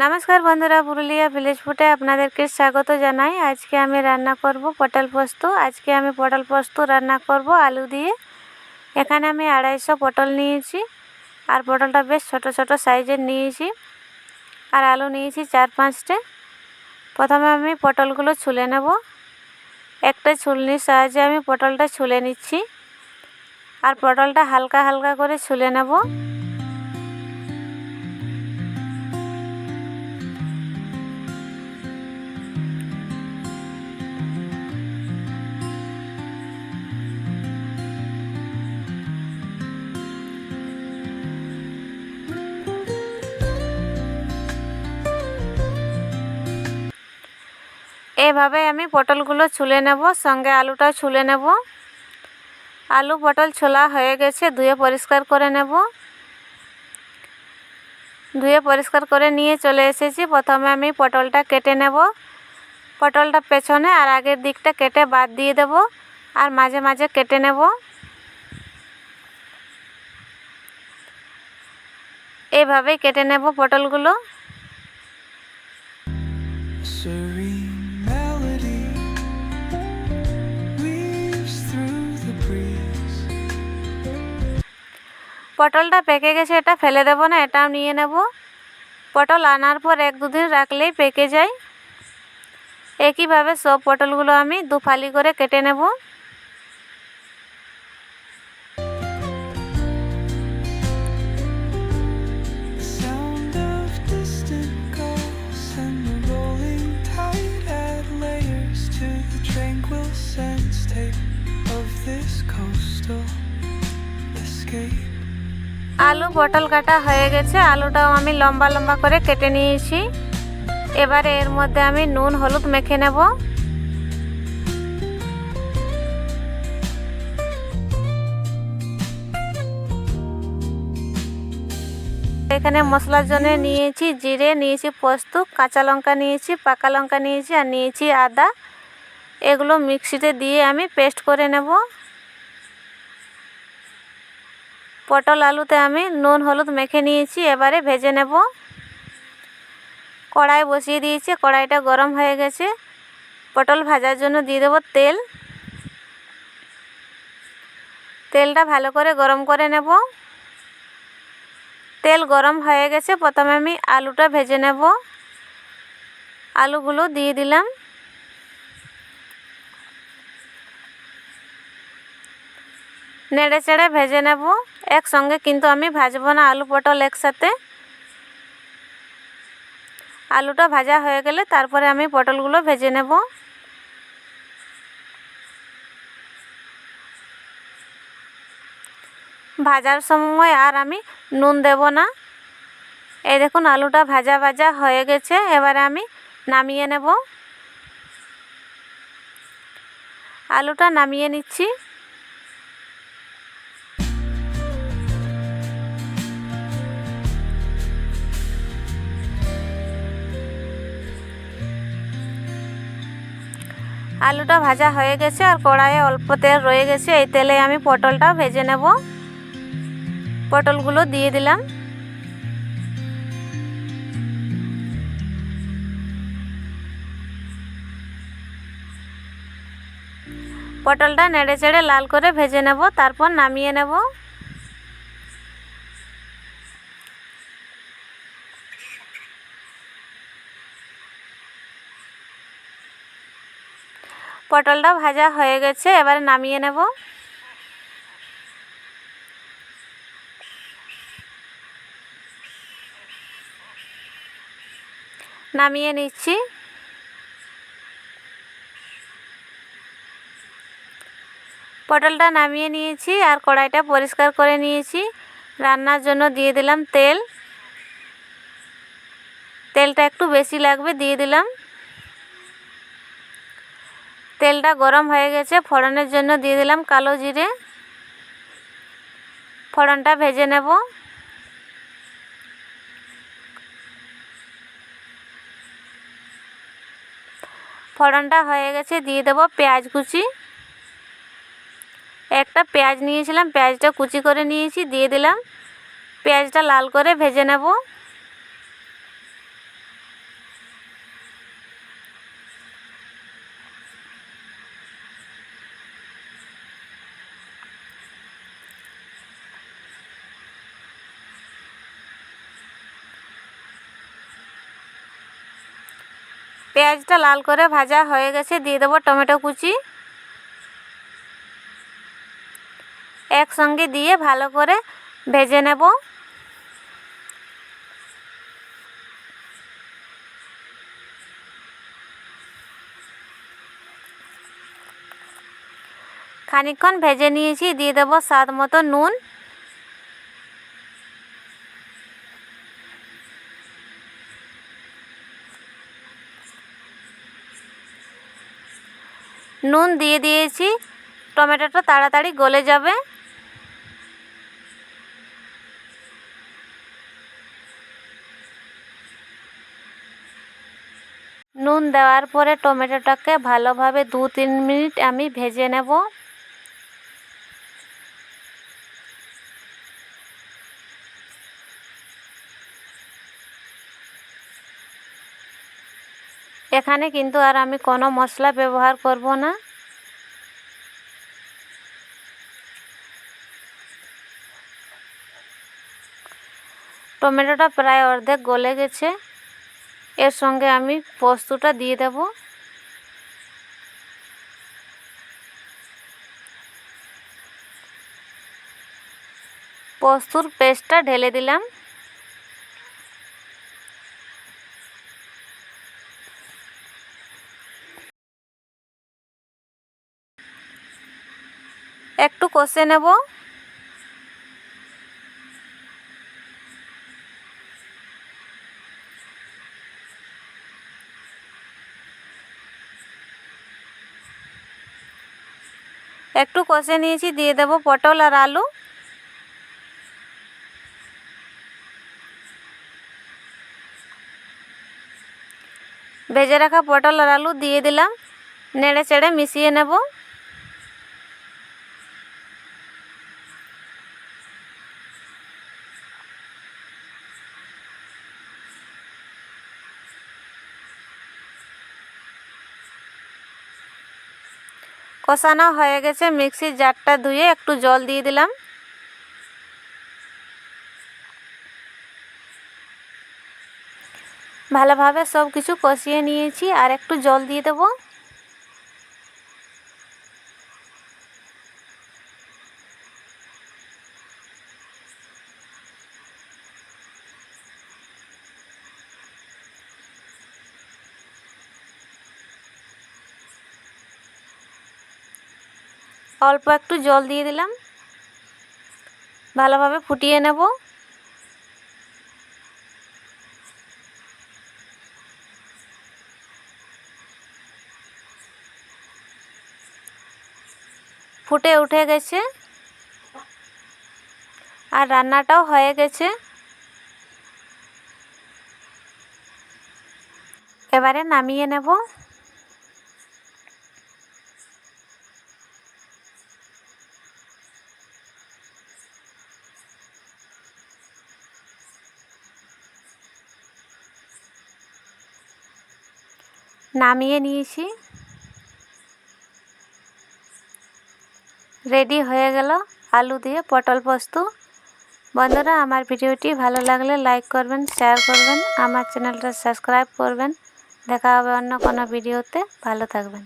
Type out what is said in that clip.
नमस्कार बंधुरा पुरुलिया ভিলেজ ফুডে আপনাদেরকে স্বাগত জানাই। আজকে আমি রান্না করব পটল পোস্ত। আজকে আমি পটল পোস্ত রান্না করব আলু দিয়ে। এখানে আমি 250 পটল নিয়েছি আর পটলটা বেশ ছোট ছোট সাইজের নিয়েছি আর আলু নিয়েছি 4-5টে। প্রথমে আমি পটলগুলো ছুলে নেব। একটা ছুলনির সাহায্যে আমি পটলটা ছুলে নিচ্ছি আর পটলটা হালকা হালকা করে ছুলে নেব। এভাবে আমি পটলগুলো ছুলে নেব, সঙ্গে আলুটাও ছুলে নেব। আলু পটল ছোলা হয়ে গেছে, ধুয়ে পরিষ্কার করে নেব। ধুয়ে পরিষ্কার করে নিয়ে চলে এসেছি। প্রথমে আমি পটলটা কেটে নেব। পটলটা পেছনে আর আগের দিকটা কেটে বাদ দিয়ে দেব আর মাঝে মাঝে কেটে নেব। এইভাবেই কেটে নেব পটলগুলো। পটলটা পেকে গেছে, এটা ফেলে দেব না, এটাও নিয়ে নেব। পটল আনার পর 1-2 দিন রাখলেই পেকে যায়। একইভাবে সব পটলগুলো আমি 2 ফালি করে কেটে নেব। আলু পটল কাটা হয়ে গেছে। আলুটাও আমি লম্বা লম্বা করে কেটে নিয়েছি। এবারে এর মধ্যে আমি নুন হলুদ মেখে নেব। এখানে মশলার জন্য নিয়েছি জিরে, নিয়েছি পোস্ত, কাঁচা লঙ্কা নিয়েছি, পাকা লঙ্কা নিয়েছি আর নিয়েছি আদা। এগুলো মিক্সিতে দিয়ে আমি পেস্ট করে নেব। পটল আলুতে আমি নুন হলুদ মেখে নিয়েছি, এবারে ভেজে নেব। কড়াই বসিয়ে দিয়েছি, কড়াইটা গরম হয়ে গেছে। পটল ভাজার জন্য দিয়ে দেব তেল। তেলটা ভালো করে গরম করে নেব। তেল গরম হয়ে গেছে, প্রথমে আমি আলুটা ভেজে নেব। আলুগুলো দিয়ে দিলাম। নেড়ে চেড়ে ভেজে নেব। একসঙ্গে কিন্তু আমি ভাজবো না আলু পটল একসাথে। আলুটা ভাজা হয়ে গেলে তারপরে আমি পটলগুলো ভেজে নেব। ভাজার সময় আর আমি নুন দেব না। এই দেখুন আলুটা ভাজা ভাজা হয়ে গেছে। এবারে আমি নামিয়ে নেব। আলুটা নামিয়ে নিচ্ছি। আলুটা ভাজা হয়ে গেছে আর কড়াইয়ে অল্প তেল রয়ে গেছে। এই তেলে আমি পটলটা ভেজে নেব। পটলগুলো দিয়ে দিলাম। পটলটা নেড়ে চেড়ে লাল করে ভেজে নেব, তারপর নামিয়ে নেব। পটলটা ভাজা হয়ে গেছে, এবারে নামিয়ে নেব। নামিয়ে নিচ্ছি। পটলটা নামিয়ে নিয়েছি আর কড়াইটা পরিষ্কার করে নিয়েছি। রান্নার জন্য দিয়ে দিলাম তেল। তেলটা একটু বেশি লাগবে, দিয়ে দিলাম। তেলটা গরম হয়ে গেছে, ফোড়নের জন্য দিয়ে দিলাম কালো জিরে। ফোড়নটা ভেজে নেব। ফোড়নটা হয়ে গেছে, দিয়ে দেব পেঁয়াজ কুচি। একটা পেঁয়াজ নিয়েছিলাম, পেঁয়াজটা কুচি করে নিয়েছি, দিয়ে দিলাম। পেঁয়াজটা লাল করে ভেজে নেব। পেঁয়াজটা লাল করে ভাজা হয়ে গেছে, দিয়ে দেবো টমেটো কুচি। একসঙ্গে দিয়ে ভালো করে ভেজে নেব। খানিকক্ষণ ভেজে নিয়েছি, দিয়ে দেবো স্বাদ মতো নুন। নুন দিয়ে দিয়েছি, টমেটোটা তাড়াতাড়ি গলে যাবে। নুন দেওয়ার পরে টমেটোটাকে ভালোভাবে 2-3 মিনিট আমি ভেজে নেব। এখানে কিন্তু আর আমি কোনো মশলা ব্যবহার করব না। টমেটোটা প্রায় অর্ধেক গলে গেছে। এর সঙ্গে আমি পোস্তটা দিয়ে দেব। পোস্তর পেস্টটা ঢেলে দিলাম। একটু কষে নেব। একটু কষে নিয়েছি, দিয়ে দেব পটল আর আলু। ভেজে রাখা পটল আর আলু দিয়ে দিলাম, নেড়ে চেড়ে মিশিয়ে নেব। কষানো হয়ে গেছে, মিক্সির জারটা ধুয়ে একটু জল দিয়ে দিলাম। ভালোভাবে সব কিছু কষিয়ে নিয়েছি, আর একটু জল দিয়ে দেব। অল্প একটু জল দিয়ে দিলাম, ভালোভাবে ফুটিয়ে নেব। ফুটে উঠে গেছে আর রান্নাটাও হয়ে গেছে। এবারে নামিয়ে নেব। নামিয়ে নিয়েছি, রেডি হয়ে গেল আলু দিয়ে পটল পোস্ত। বন্ধুরা, আমার ভিডিওটি ভালো লাগলে লাইক করবেন, শেয়ার করবেন, আমার চ্যানেলটা সাবস্ক্রাইব করবেন। দেখা হবে অন্য কোনো ভিডিওতে। ভালো থাকবেন।